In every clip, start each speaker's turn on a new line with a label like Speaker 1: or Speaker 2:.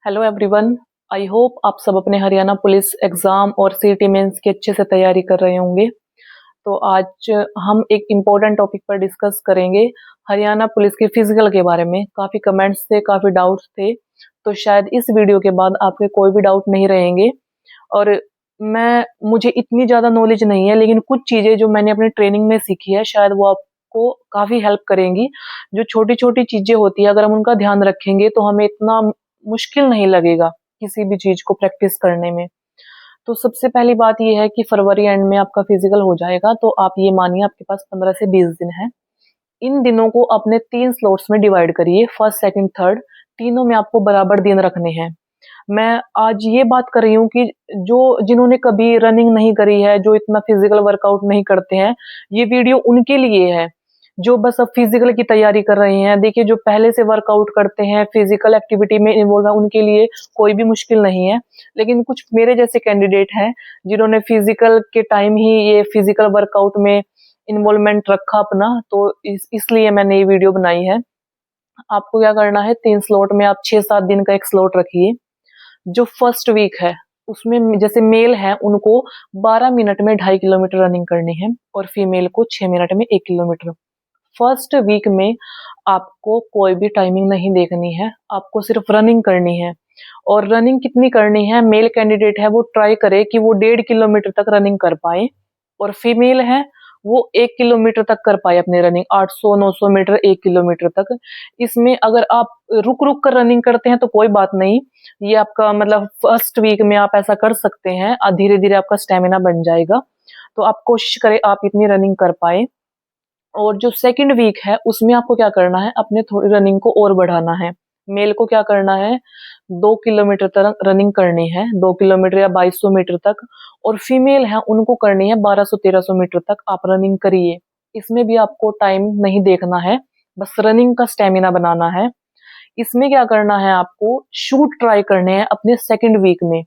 Speaker 1: Hello everyone. I hope आप सब अपने हरियाणा पुलिस एग्जाम और सीईटी मेंस की अच्छे से तैयारी कर रहे होंगे। तो आज हम एक इम्पोर्टेंट टॉपिक पर डिस्कस करेंगे हरियाणा पुलिस के फिजिकल के बारे में। काफी कमेंट्स थे, काफी डाउट्स थे, तो शायद इस वीडियो के बाद आपके कोई भी डाउट नहीं रहेंगे। और मुझे इतनी ज्यादा नॉलेज नहीं है, लेकिन कुछ चीजें जो मैंने अपनी ट्रेनिंग में सीखी है शायद वो आपको काफी हेल्प करेंगी। जो छोटी छोटी चीजें होती है, अगर हम उनका ध्यान रखेंगे तो हमें इतना मुश्किल नहीं लगेगा किसी भी चीज को प्रैक्टिस करने में। तो सबसे पहली बात ये है कि फरवरी एंड में आपका फिजिकल हो जाएगा, तो आप ये मानिए आपके पास 15 से 20 दिन है। इन दिनों को अपने 3 स्लॉट्स में डिवाइड करिए, फर्स्ट सेकंड थर्ड, तीनों में आपको बराबर दिन रखने हैं। मैं आज ये बात कर रही हूँ कि जो जिन्होंने कभी रनिंग नहीं करी है, जो इतना फिजिकल वर्कआउट नहीं करते हैं, ये वीडियो उनके लिए है। जो बस अब फिजिकल की तैयारी कर रहे हैं, देखिए जो पहले से वर्कआउट करते हैं, फिजिकल एक्टिविटी में इन्वॉल्व है, उनके लिए कोई भी मुश्किल नहीं है। लेकिन कुछ मेरे जैसे कैंडिडेट हैं जिन्होंने फिजिकल के टाइम ही ये फिजिकल वर्कआउट में इन्वॉल्वमेंट रखा अपना, तो इसलिए मैंने ये वीडियो बनाई है। आपको क्या करना है, 3 स्लॉट में आप 6-7 दिन का एक स्लॉट रखिए। जो फर्स्ट वीक है उसमें जैसे मेल है उनको 12 मिनट में 2.5 किलोमीटर रनिंग करनी है और फीमेल को 6 मिनट में 1 किलोमीटर। फर्स्ट वीक में आपको कोई भी टाइमिंग नहीं देखनी है, आपको सिर्फ रनिंग करनी है। और रनिंग कितनी करनी है, मेल कैंडिडेट है वो ट्राई करे कि वो 1.5 किलोमीटर तक रनिंग कर पाए, और फीमेल है वो 1 किलोमीटर तक कर पाए अपनी रनिंग, 800-900 मीटर 1 किलोमीटर तक। इसमें अगर आप रुक रुक कर रनिंग करते हैं तो कोई बात नहीं, ये आपका मतलब फर्स्ट वीक में आप ऐसा कर सकते हैं, धीरे धीरे आपका स्टेमिना बन जाएगा। तो आप कोशिश करें आप इतनी रनिंग कर पाए। और जो सेकंड वीक है उसमें आपको क्या करना है, अपने थोड़ी रनिंग को और बढ़ाना है। मेल को क्या करना है, 2 किलोमीटर तक रनिंग करनी है, 2 किलोमीटर या 2200 मीटर तक। और फीमेल है उनको करनी है 1200-1300 मीटर तक आप रनिंग करिए। इसमें भी आपको टाइम नहीं देखना है, बस रनिंग का स्टेमिना बनाना है। इसमें क्या करना है, आपको शूट ट्राई करने हैं अपने सेकंड वीक में।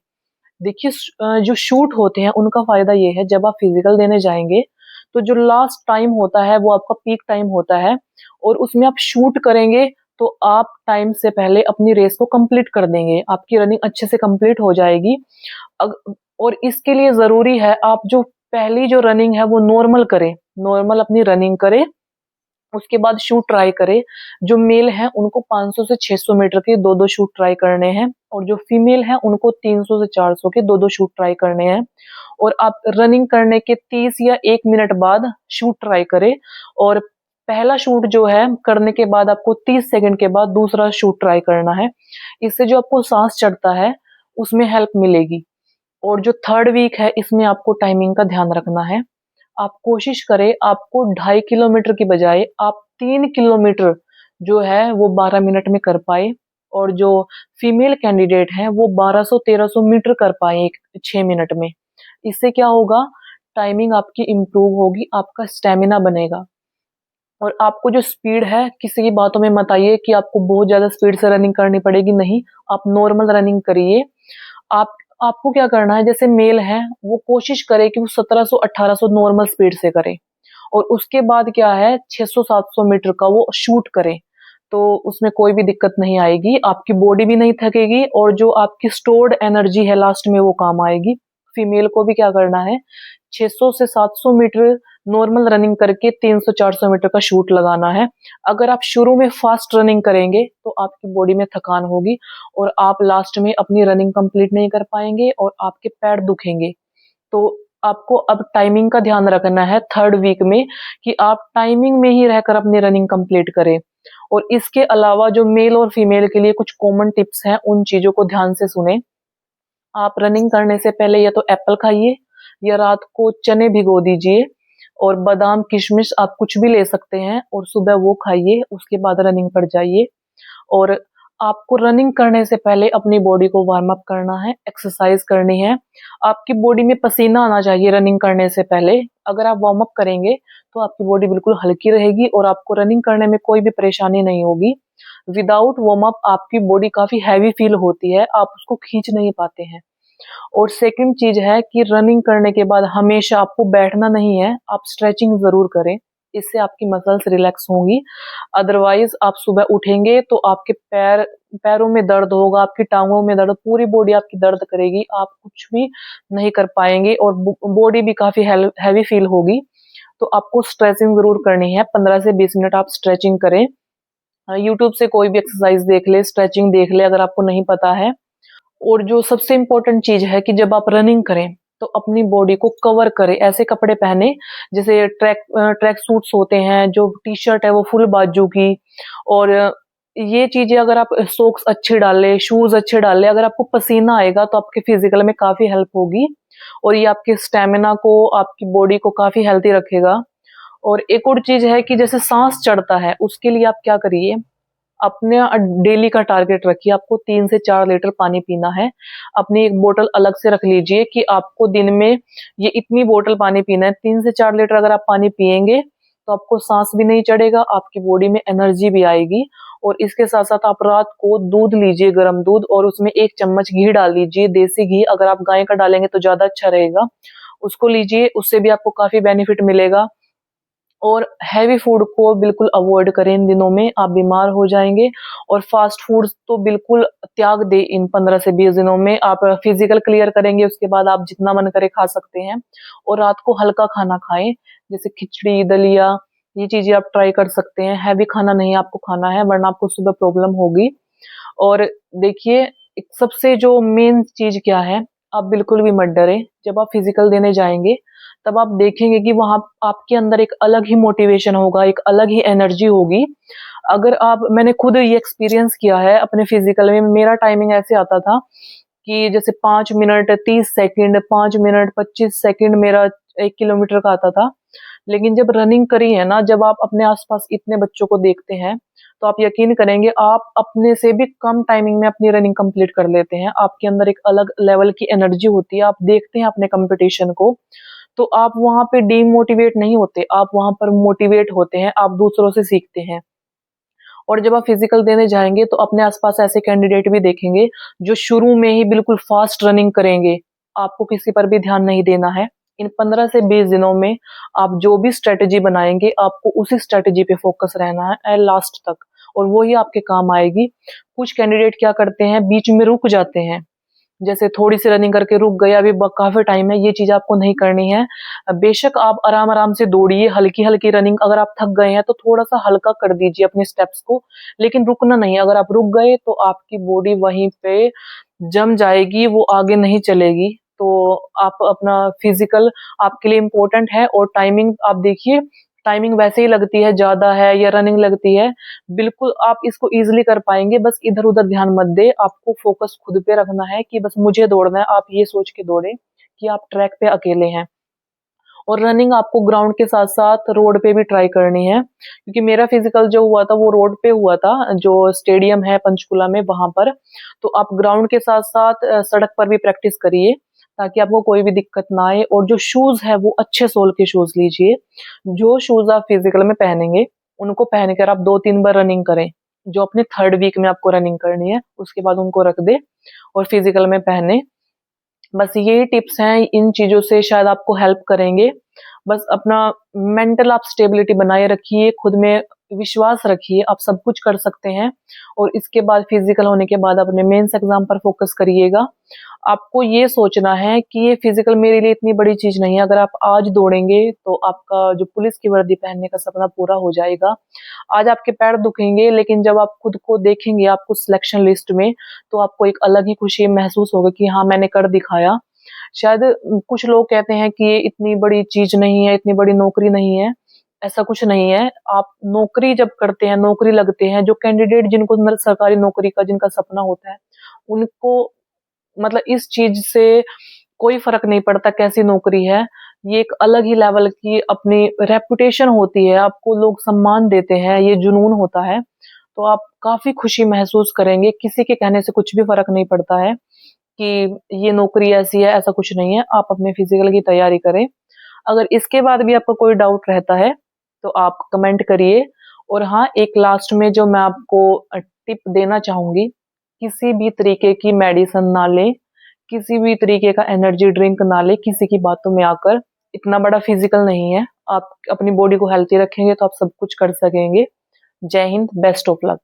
Speaker 1: देखिए जो शूट होते हैं उनका फायदा ये है, जब आप फिजिकल देने जाएंगे तो जो लास्ट टाइम होता है वो आपका पीक टाइम होता है, और उसमें आप शूट करेंगे तो आप टाइम से पहले अपनी रेस को कंप्लीट कर देंगे, आपकी रनिंग अच्छे से कंप्लीट हो जाएगी। और इसके लिए जरूरी है आप जो पहली जो रनिंग है वो नॉर्मल करें, नॉर्मल अपनी रनिंग करें। उसके बाद शूट ट्राई करे। जो मेल है उनको 500 से 600 मीटर के 2-2 शूट ट्राई करने हैं, और जो फीमेल है उनको 300 से 400 के 2-2 शूट ट्राई करने हैं। और आप रनिंग करने के 30 या 1 मिनट बाद शूट ट्राई करें, और पहला शूट जो है करने के बाद आपको 30 सेकंड के बाद दूसरा शूट ट्राई करना है। इससे जो आपको सांस चढ़ता है उसमें हेल्प मिलेगी। और जो थर्ड वीक है इसमें आपको टाइमिंग का ध्यान रखना है। आप कोशिश करें आपको 2.5 किलोमीटर की बजाय आप 3 किलोमीटर जो है वो 12 मिनट में कर पाए, और जो फीमेल कैंडिडेट हैं वो 1200-1300 मीटर कर पाए 6 मिनट में। इससे क्या होगा, टाइमिंग आपकी इम्प्रूव होगी, आपका स्टेमिना बनेगा। और आपको जो स्पीड है, किसी की बातों में मत आइए कि आपको बहुत ज्यादा स्पीड से रनिंग करनी पड़ेगी, नहीं, आप नॉर्मल रनिंग करिए। आप आपको क्या करना है, जैसे मेल है वो कोशिश करे कि वो 1700-1800 नॉर्मल स्पीड से करे, और उसके बाद क्या है 600-700 मीटर का वो शूट करे। तो उसमें कोई भी दिक्कत नहीं आएगी, आपकी बॉडी भी नहीं थकेगी, और जो आपकी स्टोर्ड एनर्जी है लास्ट में वो काम आएगी। फीमेल को भी क्या करना है, 600 से 700 मीटर नॉर्मल रनिंग करके 300-400 मीटर का शूट लगाना है। अगर आप शुरू में फास्ट रनिंग करेंगे तो आपकी बॉडी में थकान होगी, और आप लास्ट में अपनी रनिंग कंप्लीट नहीं कर पाएंगे और आपके पैर दुखेंगे। तो आपको अब टाइमिंग का ध्यान रखना है थर्ड वीक में, कि आप टाइमिंग में ही रहकर अपनी रनिंग कंप्लीट करें। और इसके अलावा जो मेल और फीमेल के लिए कुछ कॉमन टिप्स हैं, उन चीजों को ध्यान से सुने। आप रनिंग करने से पहले या तो एप्पल खाइए, या रात को चने भिगो दीजिए, और बादाम किशमिश आप कुछ भी ले सकते हैं, और सुबह वो खाइए, उसके बाद रनिंग पर जाइए। और आपको रनिंग करने से पहले अपनी बॉडी को वार्म अप करना है, एक्सरसाइज करनी है। आपकी बॉडी में पसीना आना चाहिए रनिंग करने से पहले। अगर आप वार्म अप करेंगे तो आपकी बॉडी बिल्कुल हल्की रहेगी और आपको रनिंग करने में कोई भी परेशानी नहीं होगी। विदाउट वार्म अप आपकी बॉडी काफी हैवी फील होती है, आप उसको खींच नहीं पाते हैं। और सेकंड चीज है कि रनिंग करने के बाद हमेशा आपको बैठना नहीं है, आप स्ट्रेचिंग जरूर करें। इससे आपकी मसल्स रिलैक्स होंगी। अदरवाइज आप सुबह उठेंगे तो आपके पैरों में दर्द होगा, आपकी टांगों में दर्द, पूरी बॉडी आपकी दर्द करेगी, आप कुछ भी नहीं कर पाएंगे और बॉडी भी काफी हैवी फील होगी। तो आपको स्ट्रेचिंग जरूर करनी है, 15 से 20 मिनट आप स्ट्रेचिंग करें। यूट्यूब से कोई भी एक्सरसाइज देख ले, स्ट्रेचिंग देख ले अगर आपको नहीं पता है। और जो सबसे इम्पोर्टेंट चीज है कि जब आप रनिंग करें तो अपनी बॉडी को कवर करें, ऐसे कपड़े पहने जैसे ट्रैक सूट्स होते हैं, जो टी शर्ट है वो फुल बाजू की। और ये चीजें अगर आप सॉक्स अच्छे डालें, शूज अच्छे डालें, अगर आपको पसीना आएगा तो आपके फिजिकल में काफी हेल्प होगी और ये आपके स्टेमिना को, आपकी बॉडी को काफी हेल्थी रखेगा। और एक और चीज है कि जैसे सांस चढ़ता है, उसके लिए आप क्या करिए, अपने डेली का टारगेट रखिए, आपको 3 से 4 लीटर पानी पीना है। अपनी एक बोतल अलग से रख लीजिए कि आपको दिन में ये इतनी बोतल पानी पीना है। 3 से 4 लीटर अगर आप पानी पिएंगे तो आपको सांस भी नहीं चढ़ेगा, आपकी बॉडी में एनर्जी भी आएगी। और इसके साथ साथ आप रात को दूध लीजिए, गर्म दूध, और उसमें 1 चम्मच घी डाल लीजिए, देसी घी। अगर आप गाय का डालेंगे तो ज्यादा अच्छा रहेगा, उसको लीजिए, उससे भी आपको काफी बेनिफिट मिलेगा। और हैवी फूड को बिल्कुल अवॉइड करें, इन दिनों में आप बीमार हो जाएंगे। और फास्ट फूड तो बिल्कुल त्याग दे, इन 15 से 20 दिनों में आप फिजिकल क्लियर करेंगे, उसके बाद आप जितना मन करे खा सकते हैं। और रात को हल्का खाना खाएं, जैसे खिचड़ी, दलिया, ये चीजें आप ट्राई कर सकते हैं। हैवी खाना नहीं आपको खाना है, वरना आपको सुबह प्रॉब्लम होगी। और देखिए, एक सबसे जो मेन चीज क्या है, आप बिल्कुल भी मत डरें। जब आप फिजिकल देने जाएंगे तब आप देखेंगे कि वहां आपके अंदर एक अलग ही मोटिवेशन होगा, एक अलग ही एनर्जी होगी। अगर आप, मैंने खुद ये एक्सपीरियंस किया है अपने फिजिकल में, मेरा टाइमिंग ऐसे आता था कि जैसे 5 मिनट 30 सेकंड, 5 मिनट 25 सेकंड मेरा 1 किलोमीटर का आता था। लेकिन जब रनिंग करी है ना, जब आप अपने आसपास इतने बच्चों को देखते हैं तो आप यकीन करेंगे, आप अपने से भी कम टाइमिंग में अपनी रनिंग कंप्लीट कर लेते हैं। आपके अंदर एक अलग लेवल की एनर्जी होती है, आप देखते हैं अपने कंपटीशन को, तो आप वहां पे डीमोटिवेट नहीं होते, आप वहां पर मोटिवेट होते हैं, आप दूसरों से सीखते हैं। और जब आप फिजिकल देने जाएंगे तो अपने आसपास ऐसे कैंडिडेट भी देखेंगे जो शुरू में ही बिल्कुल फास्ट रनिंग करेंगे। आपको किसी पर भी ध्यान नहीं देना है। इन 15 से 20 दिनों में आप जो भी स्ट्रेटेजी बनाएंगे, आपको उसी स्ट्रेटेजी पे फोकस रहना है लास्ट तक, और वो ही आपके काम आएगी। कुछ कैंडिडेट क्या करते हैं, बीच में रुक जाते हैं, जैसे थोड़ी सी रनिंग करके रुक गए, अभी काफी टाइम है, ये चीज आपको नहीं करनी है। बेशक आप आराम आराम से दौड़िए, हल्की हल्की रनिंग, अगर आप थक गए हैं तो थोड़ा सा हल्का कर दीजिए अपने स्टेप्स को, लेकिन रुकना नहीं। अगर आप रुक गए तो आपकी बॉडी वहीं पे जम जाएगी, वो आगे नहीं चलेगी। तो आप अपना फिजिकल आपके लिए इम्पोर्टेंट है। और टाइमिंग आप देखिए, टाइमिंग वैसे ही लगती है, ज्यादा है या रनिंग लगती है, बिल्कुल आप इसको इजीली कर पाएंगे। बस इधर उधर ध्यान मत दे, आपको फोकस खुद पे रखना है कि बस मुझे दौड़ना है। आप ये सोच के दौड़े कि आप ट्रैक पे अकेले हैं। और रनिंग आपको ग्राउंड के साथ साथ रोड पे भी ट्राई करनी है, क्योंकि मेरा फिजिकल जो हुआ था वो रोड पे हुआ था, जो स्टेडियम है पंचकुला में वहां पर। तो आप ग्राउंड के साथ साथ सड़क पर भी प्रैक्टिस करिए, ताकि आपको कोई भी दिक्कत ना आए। और जो शूज है वो अच्छे सोल के शूज लीजिए। जो शूज आप फिजिकल में पहनेंगे उनको पहनकर आप 2-3 बार रनिंग करें। जो अपने 3rd वीक में आपको रनिंग करनी है उसके बाद उनको रख दे और फिजिकल में पहने। बस यही टिप्स हैं, इन चीजों से शायद आपको हेल्प करेंगे। बस अपना मेंटल आप स्टेबिलिटी बनाए रखिए, खुद में विश्वास रखिए, आप सब कुछ कर सकते हैं। और इसके बाद फिजिकल होने के बाद अपने मेंस एग्जाम पर फोकस करिएगा। आपको ये सोचना है कि ये फिजिकल मेरे लिए इतनी बड़ी चीज नहीं है। अगर आप आज दौड़ेंगे तो आपका जो पुलिस की वर्दी पहनने का सपना पूरा हो जाएगा। आज आपके पैर दुखेंगे, लेकिन जब आप खुद को देखेंगे आपको सिलेक्शन लिस्ट में, तो आपको एक अलग ही खुशी महसूस होगा कि हाँ, मैंने कर दिखाया। शायद कुछ लोग कहते हैं कि ये इतनी बड़ी चीज नहीं है, इतनी बड़ी नौकरी नहीं है। ऐसा कुछ नहीं है। आप नौकरी जब करते हैं, नौकरी लगते हैं, जो कैंडिडेट जिनको सरकारी नौकरी का जिनका सपना होता है, उनको मतलब इस चीज से कोई फर्क नहीं पड़ता कैसी नौकरी है। ये एक अलग ही लेवल की अपनी रेपुटेशन होती है, आपको लोग सम्मान देते हैं, ये जुनून होता है। तो आप काफी खुशी महसूस करेंगे। किसी के कहने से कुछ भी फर्क नहीं पड़ता है कि ये नौकरी ऐसी है, ऐसा कुछ नहीं है। आप अपने फिजिकल की तैयारी करें। अगर इसके बाद भी आपको कोई डाउट रहता है तो आप कमेंट करिए। और हाँ, एक लास्ट में जो मैं आपको टिप देना चाहूंगी, किसी भी तरीके की मेडिसिन ना लें, किसी भी तरीके का एनर्जी ड्रिंक ना लें किसी की बातों में आकर। इतना बड़ा फिजिकल नहीं है, आप अपनी बॉडी को हेल्थी रखेंगे तो आप सब कुछ कर सकेंगे। जय हिंद, बेस्ट ऑफ लक।